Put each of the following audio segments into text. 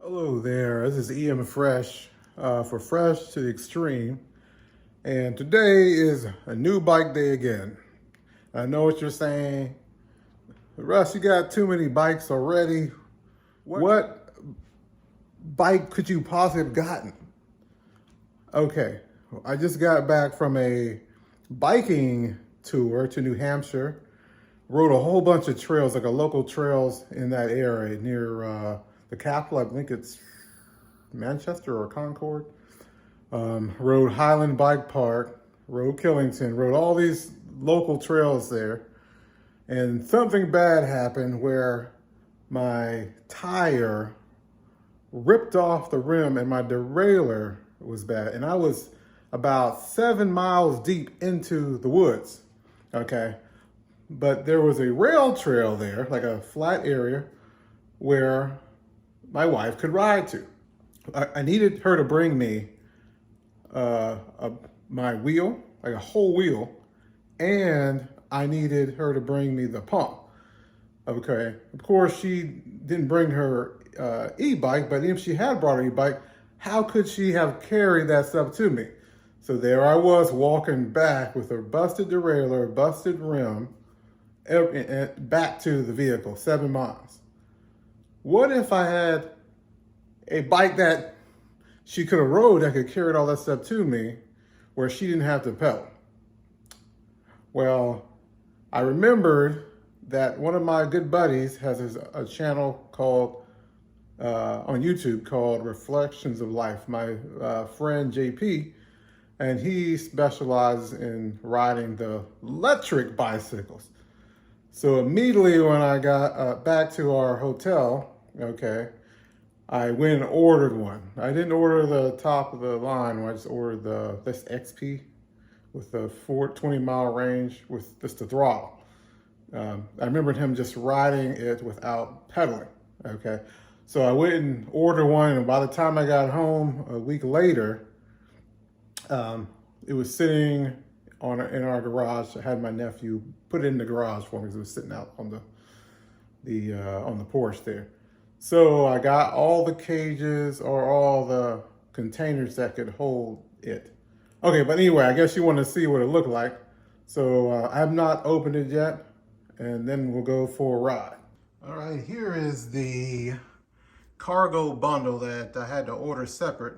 Hello there, this is EM Fresh for Fresh to the Extreme. And today is a new bike day again. I know what you're saying. Russ, you got too many bikes already. What bike could you possibly have gotten? Okay, I just got back from a biking tour to New Hampshire. Rode a whole bunch of trails, like a local trails in that area near the capital. I think it's Manchester or Concord. Rode Highland Bike Park, rode Killington, rode all these local trails there. And something bad happened where my tire ripped off the rim and my derailleur was bad. And I was about 7 miles deep into the woods, okay? But there was a rail trail there, like a flat area where my wife could ride to. I needed her to bring me my wheel, like a whole wheel, and I needed her to bring me the pump. Okay, of course she didn't bring her e-bike, but if she had brought her e-bike, how could she have carried that stuff to me? So there I was walking back with a busted derailleur, busted rim, back to the vehicle, 7 miles. What if I had a bike that she could have rode that could carry all that stuff to me where she didn't have to pedal? Well, I remembered that one of my good buddies has a channel called on YouTube called Reflections of Life. My friend JP, and he specializes in riding the electric bicycles. So immediately when I got back to our hotel, okay, I went and ordered one. I didn't order the top of the line one. I just ordered this XP with the 20-mile range with just the throttle. I remembered him just riding it without pedaling, okay? So I went and ordered one, and by the time I got home a week later, it was sitting in our garage. I had my nephew put it in the garage for me because it was sitting out on the porch there. So I got all the cages or all the containers that could hold it. Okay, but anyway, I guess you want to see what it looked like. So I have not opened it yet, and then we'll go for a ride. All right, here is the cargo bundle that I had to order separate.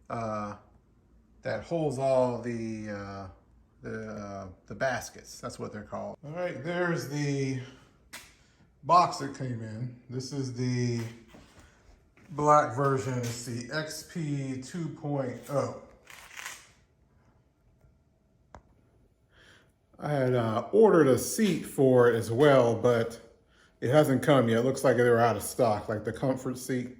That holds all the baskets. That's what they're called. All right, there's the box that came in. This is the black version. It's the XP 2.0. I had ordered a seat for it as well, but it hasn't come yet. It looks like they're out of stock, like the comfort seat.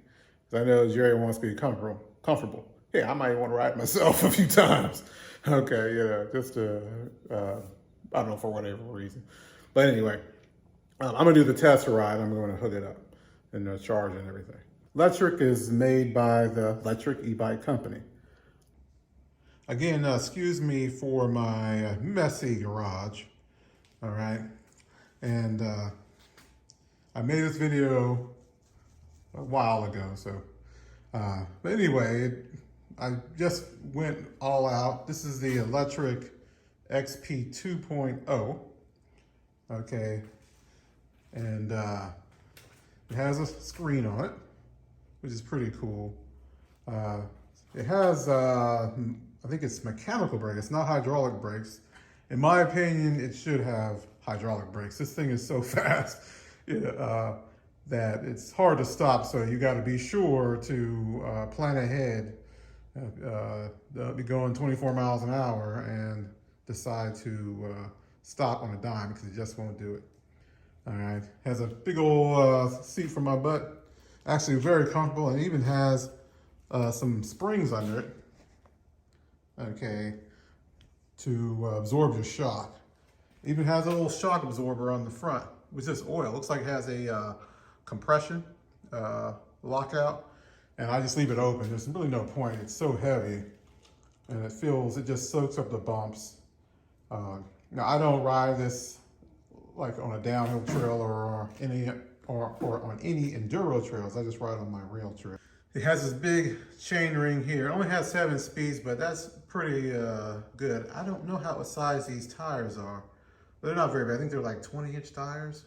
I know Jerry wants to be comfortable. Yeah, I might want to ride myself a few times. Okay, just I don't know, for whatever reason. But anyway, I'm gonna do the test ride. I'm gonna hook it up and charge and everything. Lectric is made by the Lectric e-bike company. Again, excuse me for my messy garage, all right? And I made this video a while ago, so, but anyway, I just went all out. This is the Lectric XP 2.0, okay? And it has a screen on it, which is pretty cool. It has, I think it's mechanical brake. It's not hydraulic brakes. In my opinion, it should have hydraulic brakes. This thing is so fast that it's hard to stop. So you got to be sure to plan ahead, be going 24 miles an hour and decide to stop on a dime because it just won't do it. All right, has a big old seat for my butt. Actually very comfortable, and even has some springs under it, okay, to absorb your shock. Even has a little shock absorber on the front, which is oil. Looks like it has a compression lockout, and I just leave it open. There's really no point. It's so heavy, and it just soaks up the bumps. Now I don't ride this like on a downhill trail or any or on any enduro trails. I just ride on my rail trail. It has this big chain ring here. It only has 7 speeds, but that's pretty good. I don't know what size these tires are. They're not very big. I think they're like 20-inch tires.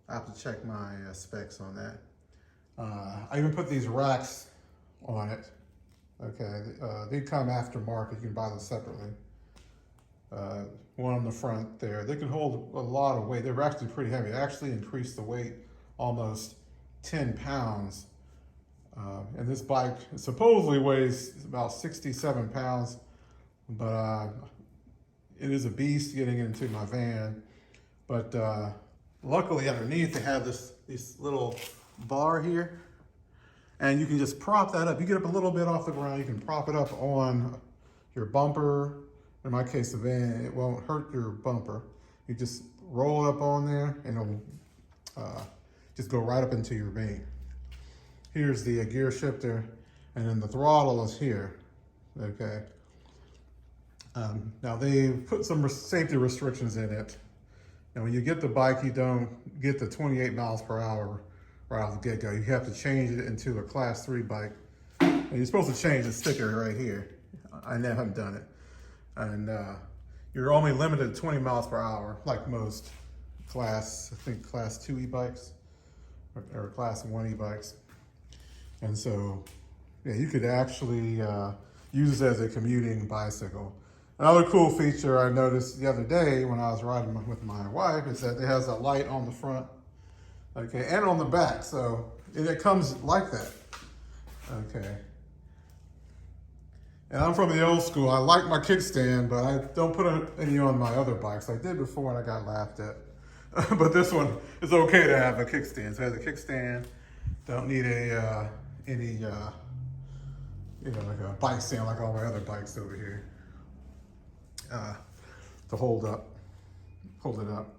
I have to check my specs on that. I even put these racks on it. Okay, they come aftermarket. You can buy them separately. One on the front there. They can hold a lot of weight. They're actually pretty heavy. I actually increased the weight almost 10 pounds. And this bike supposedly weighs about 67 pounds, but it is a beast getting into my van. But luckily underneath they have this little bar here, and you can just prop that up. You get up a little bit off the ground, you can prop it up on your bumper. In my case, the van, it won't hurt your bumper. You just roll it up on there, and it'll just go right up into your van. Here's the gear shifter, and then the throttle is here, okay? Now they put some safety restrictions in it. Now when you get the bike, you don't get the 28 miles per hour right off the get-go. You have to change it into a class 3 bike. And you're supposed to change the sticker right here. I haven't done it. And you're only limited to 20 miles per hour, like most class 2 e-bikes or class 1 e-bikes. And so, yeah, you could actually use it as a commuting bicycle. Another cool feature I noticed the other day when I was riding with my wife is that it has a light on the front, okay, and on the back. So it comes like that, okay. And I'm from the old school. I like my kickstand, but I don't put any on my other bikes. I did before and I got laughed at. But this one is okay to have a kickstand. So it has a kickstand. Don't need any like a bike stand like all my other bikes over here to hold it up.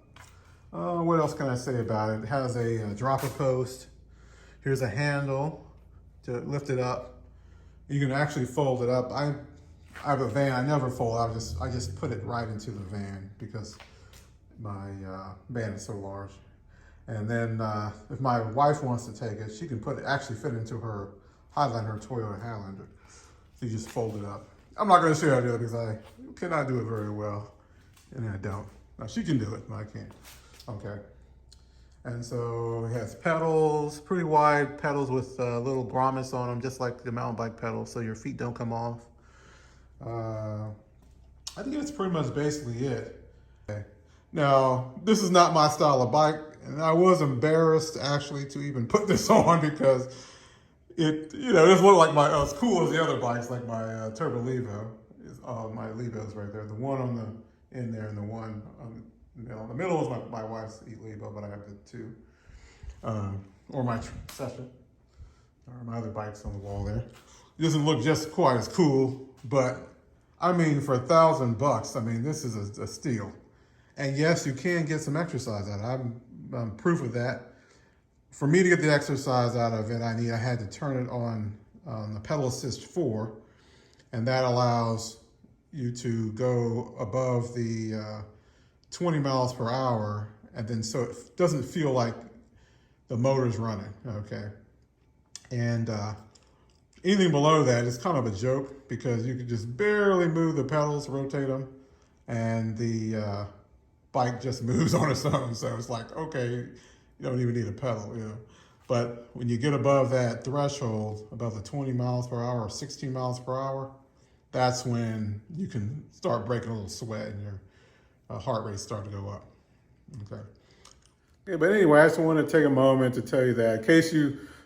What else can I say about it? It has a dropper post. Here's a handle to lift it up. You can actually fold it up. I have a van. I never fold. I just put it right into the van because my van is so large. And then if my wife wants to take it, she can actually fit into her Highlander, her Toyota Highlander. So you just fold it up. I'm not going to show you how to do it because I cannot do it very well, and I don't. Now, she can do it, but I can't. Okay. And so it has pedals, pretty wide pedals with little grommets on them, just like the mountain bike pedals, so your feet don't come off. I think that's pretty much basically it. Okay. Now, this is not my style of bike, and I was embarrassed actually to even put this on because it doesn't look like as cool as the other bikes, like my Turbo Levo. My Levo's right there. The one in there and the one on the middle. The middle is my wife's Levo, but I have the two. Or my Session, or my other bikes on the wall there. It doesn't look just quite as cool, but I mean, for $1,000, I mean, this is a steal. And yes, you can get some exercise out of it. I'm proof of that. For me to get the exercise out of it, I had to turn it on the pedal assist 4, and that allows you to go above the 20 miles per hour, and then so it doesn't feel like the motor's running, okay? And anything below that is kind of a joke because you can just barely move the pedals, rotate them, and the bike just moves on its own. So it's like, okay, you don't even need a pedal, But when you get above that threshold, above the 20 miles per hour or 16 miles per hour, that's when you can start breaking a little sweat and your heart rate start to go up, okay? Yeah, but anyway, I just wanted to take a moment to tell you that in case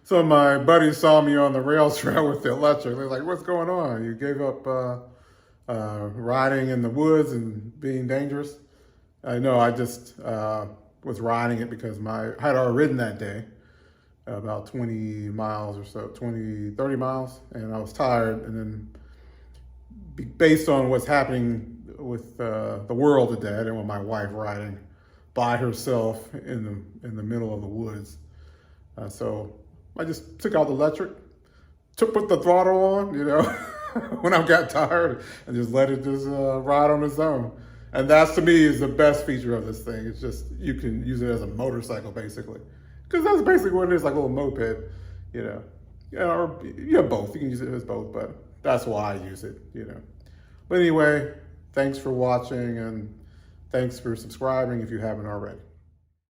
some of my buddies saw me on the rail trail with the Lectric, they're like, what's going on? You gave up riding in the woods and being dangerous? I know, I just was riding it because I had already ridden that day, about 20 miles or so, 30 miles, and I was tired. And then based on what's happening with the world today, I didn't want my wife riding by herself in the middle of the woods. So I just took out the Lectric, put the throttle on, when I got tired, and just let it just ride on its own. And that to me is the best feature of this thing. It's just, you can use it as a motorcycle basically. Because that's basically what it is, like a little moped, you know. Yeah, or you have both. You can use it as both, but that's why I use it, you know. But anyway, thanks for watching and thanks for subscribing if you haven't already.